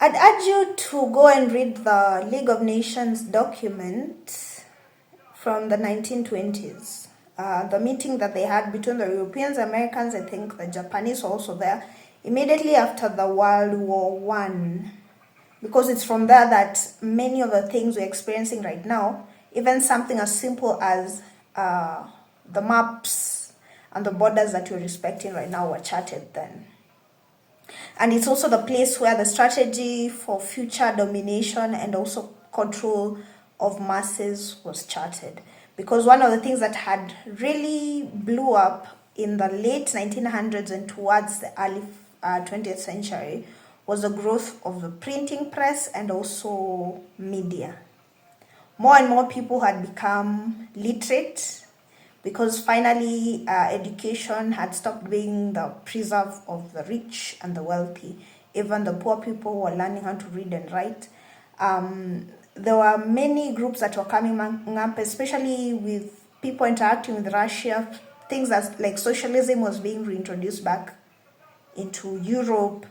I'd urge you to go and read the League of Nations document from the 1920s. The meeting that they had between the Europeans, Americans, I think the Japanese were also there, immediately after the World War One, because it's from there that many of the things we're experiencing right now, even something as simple as the maps and the borders that we're respecting right now, were charted then. And it's also the place where the strategy for future domination and also control of masses was charted. Because one of the things that had really blew up in the late 1900s and towards the early 20th century was the growth of the printing press and also media. More and more people had become literate, because finally education had stopped being the preserve of the rich and the wealthy. Even the poor people were learning how to read and write. There were many groups that were coming up, especially with people interacting with Russia. Things as like socialism was being reintroduced back into Europe.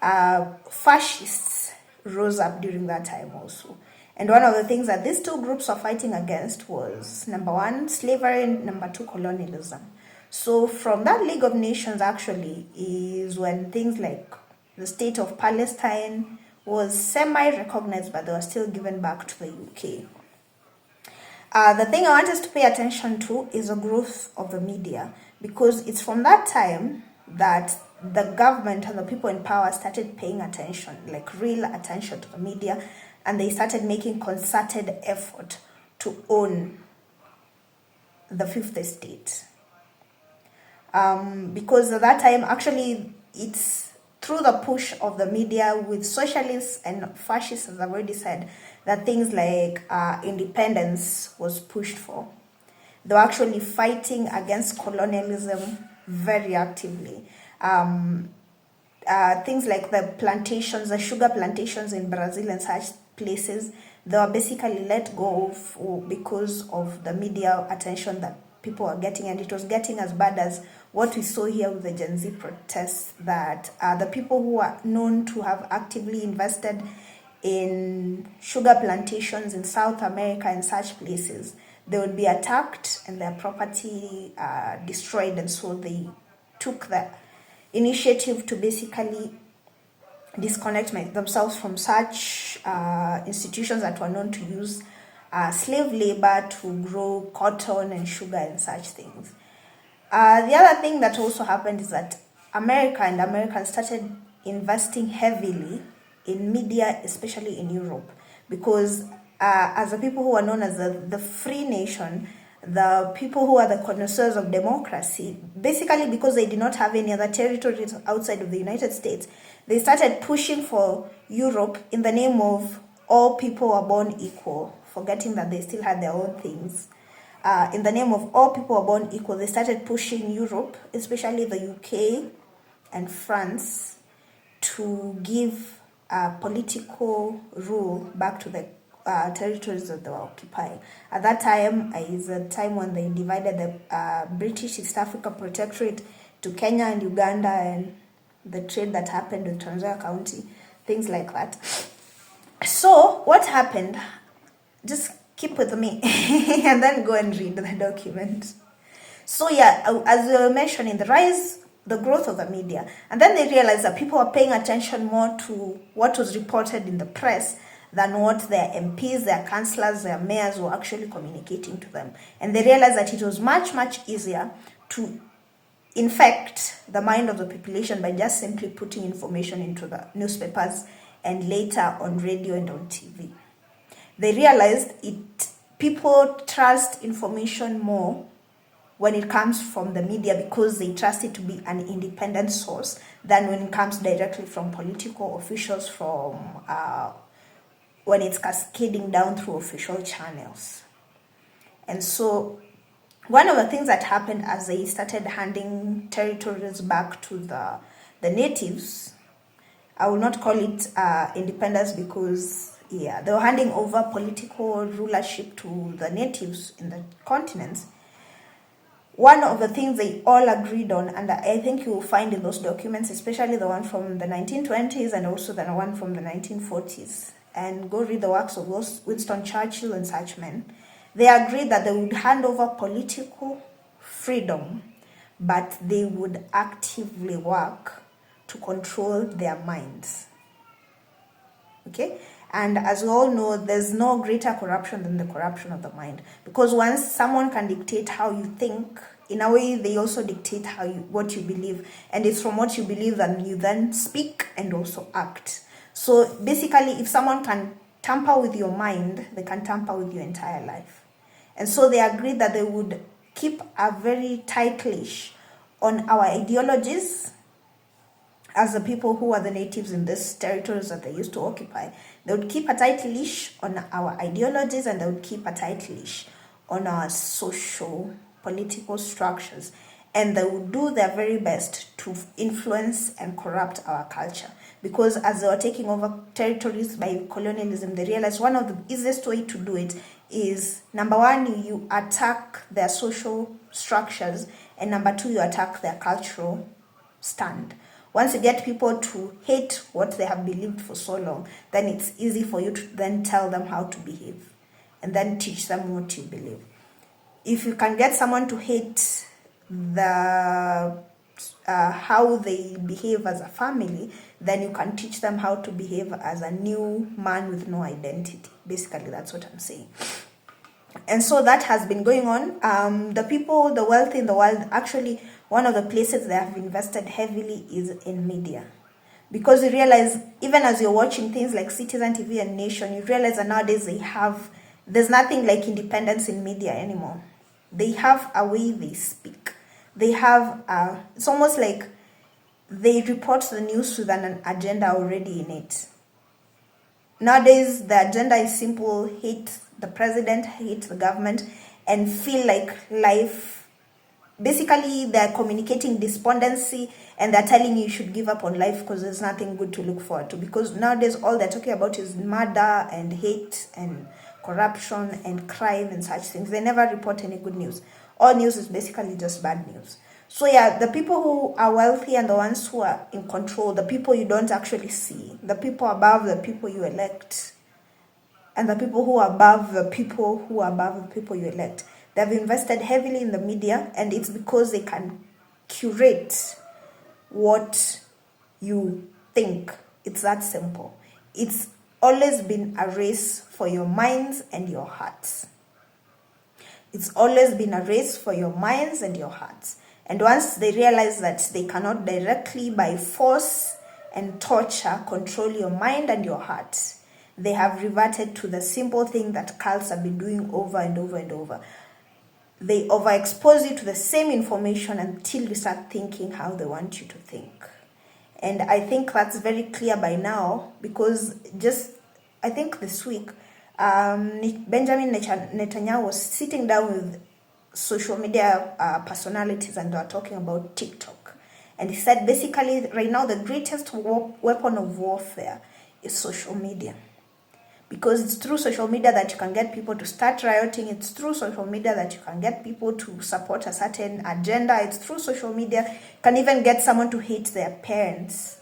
Fascists rose up during that time also. And one of the things that these two groups are fighting against was, number one, slavery, and number two, colonialism. So from that League of Nations actually is when things like the state of Palestine was semi-recognized, but they were still given back to the UK. The thing I want us to pay attention to is the growth of the media, because it's from that time that the government and the people in power started paying attention, like real attention to the media, and they started making concerted effort to own the fifth estate. Because at that time, actually, it's through the push of the media with socialists and fascists, as I've already said, that things like independence was pushed for. They were actually fighting against colonialism very actively. Things like the plantations, the sugar plantations in Brazil and such places, they were basically let go of because of the media attention that people were getting, and it was getting as bad as what we saw here with the Gen Z protests, that the people who are known to have actively invested in sugar plantations in South America and such places, they would be attacked and their property destroyed, and so they took the initiative to basically disconnect themselves from such institutions that were known to use slave labor to grow cotton and sugar and such things. The other thing that also happened is that America and Americans started investing heavily in media, especially in Europe, because as the people who are known as the free nation, the people who are the connoisseurs of democracy, basically because they did not have any other territories outside of the United States, they started pushing for Europe in the name of all people are born equal, forgetting that they still had their own things. In the name of all people are born equal, they started pushing Europe, especially the UK and France, to give political rule back to the territories that they were occupying. At that time is a time when they divided the British East Africa Protectorate to Kenya and Uganda, and the trade that happened with Trans Nzoia County, things like that. So what happened? Just keep with me and then go and read the document. So yeah, as we were mentioning, the growth of the media, and then they realized that people were paying attention more to what was reported in the press than what their MPs, their councillors, their mayors were actually communicating to them. And they realized that it was much, much easier to infect the mind of the population by just simply putting information into the newspapers and later on radio and on TV. They realized people trust information more when it comes from the media, because they trust it to be an independent source, than when it comes directly from political officials, from when it's cascading down through official channels. And so one of the things that happened as they started handing territories back to the natives, I will not call it independence, because they were handing over political rulership to the natives in the continents. one of the things they all agreed on, and I think you will find in those documents, especially the one from the 1920s and also the one from the 1940s, and go read the works of Winston Churchill and such men, they agreed that they would hand over political freedom, but they would actively work to control their minds. Okay? And as we all know, there's no greater corruption than the corruption of the mind. Because once someone can dictate how you think, in a way, they also dictate what you believe. And it's from what you believe that you then speak and also act. So basically, if someone can tamper with your mind, they can tamper with your entire life. And so they agreed that they would keep a very tight leash on our ideologies as the people who are the natives in these territories that they used to occupy. They would keep a tight leash on our ideologies, and they would keep a tight leash on our social, political structures. And they would do their very best to influence and corrupt our culture. Because as they were taking over territories by colonialism, they realized one of the easiest way to do it is, number one, you attack their social structures, and number two, you attack their cultural stand. Once you get people to hate what they have believed for so long, then it's easy for you to then tell them how to behave and then teach them what you believe. If you can get someone to hate how they behave as a family, then you can teach them how to behave as a new man with no identity. Basically, that's what I'm saying. And so that has been going on. The people, the wealthy in the world, actually, one of the places they have invested heavily is in media. Because you realize, even as you're watching things like Citizen TV and Nation, you realize that nowadays there's nothing like independence in media anymore. They have a way they speak. They have, it's almost like they report the news with an agenda already in it. Nowadays, the agenda is simple: hate the president, hate the government, and feel like life. Basically, they're communicating despondency, and they're telling you should give up on life because there's nothing good to look forward to. Because nowadays, all they're talking about is murder and hate and corruption and crime and such things. They never report any good news. All news is basically just bad news. So yeah, the people who are wealthy and the ones who are in control, the people you don't actually see, the people above the people you elect, and the people who are above the people who are above the people you elect, they've invested heavily in the media, and it's because they can curate what you think. It's that simple. It's always been a race for your minds and your hearts. It's always been a race for your minds and your hearts. And once they realize that they cannot directly, by force and torture, control your mind and your heart, they have reverted to the simple thing that cults have been doing over and over and over. They overexpose you to the same information until you start thinking how they want you to think. And I think that's very clear by now, because I think this week, Benjamin Netanyahu was sitting down with social media personalities, and they were talking about TikTok. And he said basically right now the greatest weapon of warfare is social media. Because it's through social media that you can get people to start rioting. It's through social media that you can get people to support a certain agenda. It's through social media. You can even get someone to hate their parents.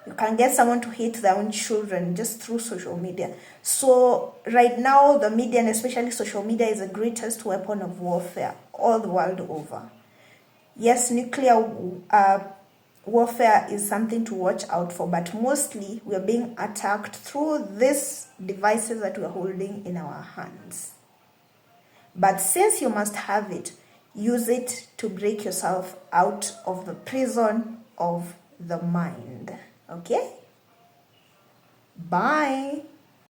You can get someone to hate their own children just through social media. So right now, the media, and especially social media, is the greatest weapon of warfare all the world over. Yes, nuclear warfare is something to watch out for, but mostly we are being attacked through these devices that we are holding in our hands. But since you must have it, use it to break yourself out of the prison of the mind. Okay? Bye.